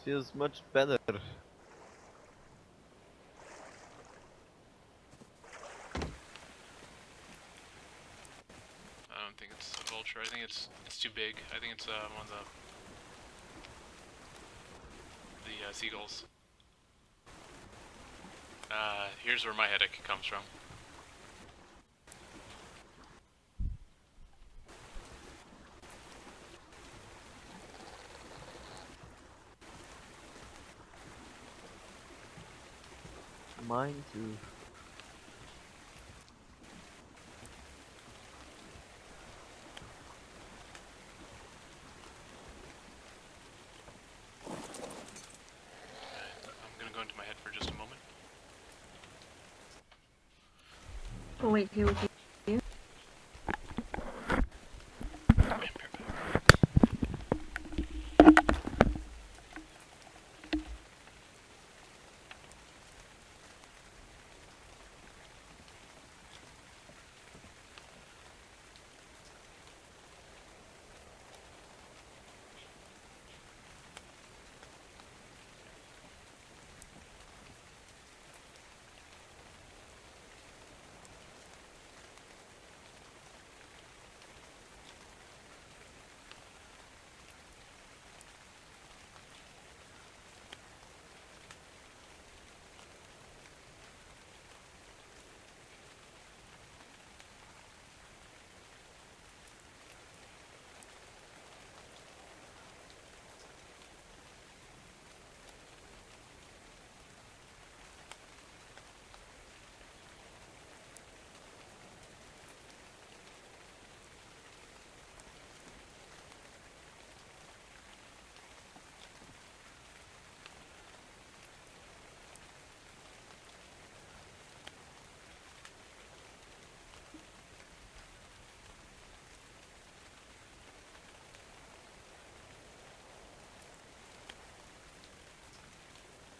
Feels much better. I don't think it's a vulture. I think it's too big. I think it's one of the seagulls. Here's where my headache comes from. Mine too. I'm gonna go into my head for just a moment. Oh wait, here with you.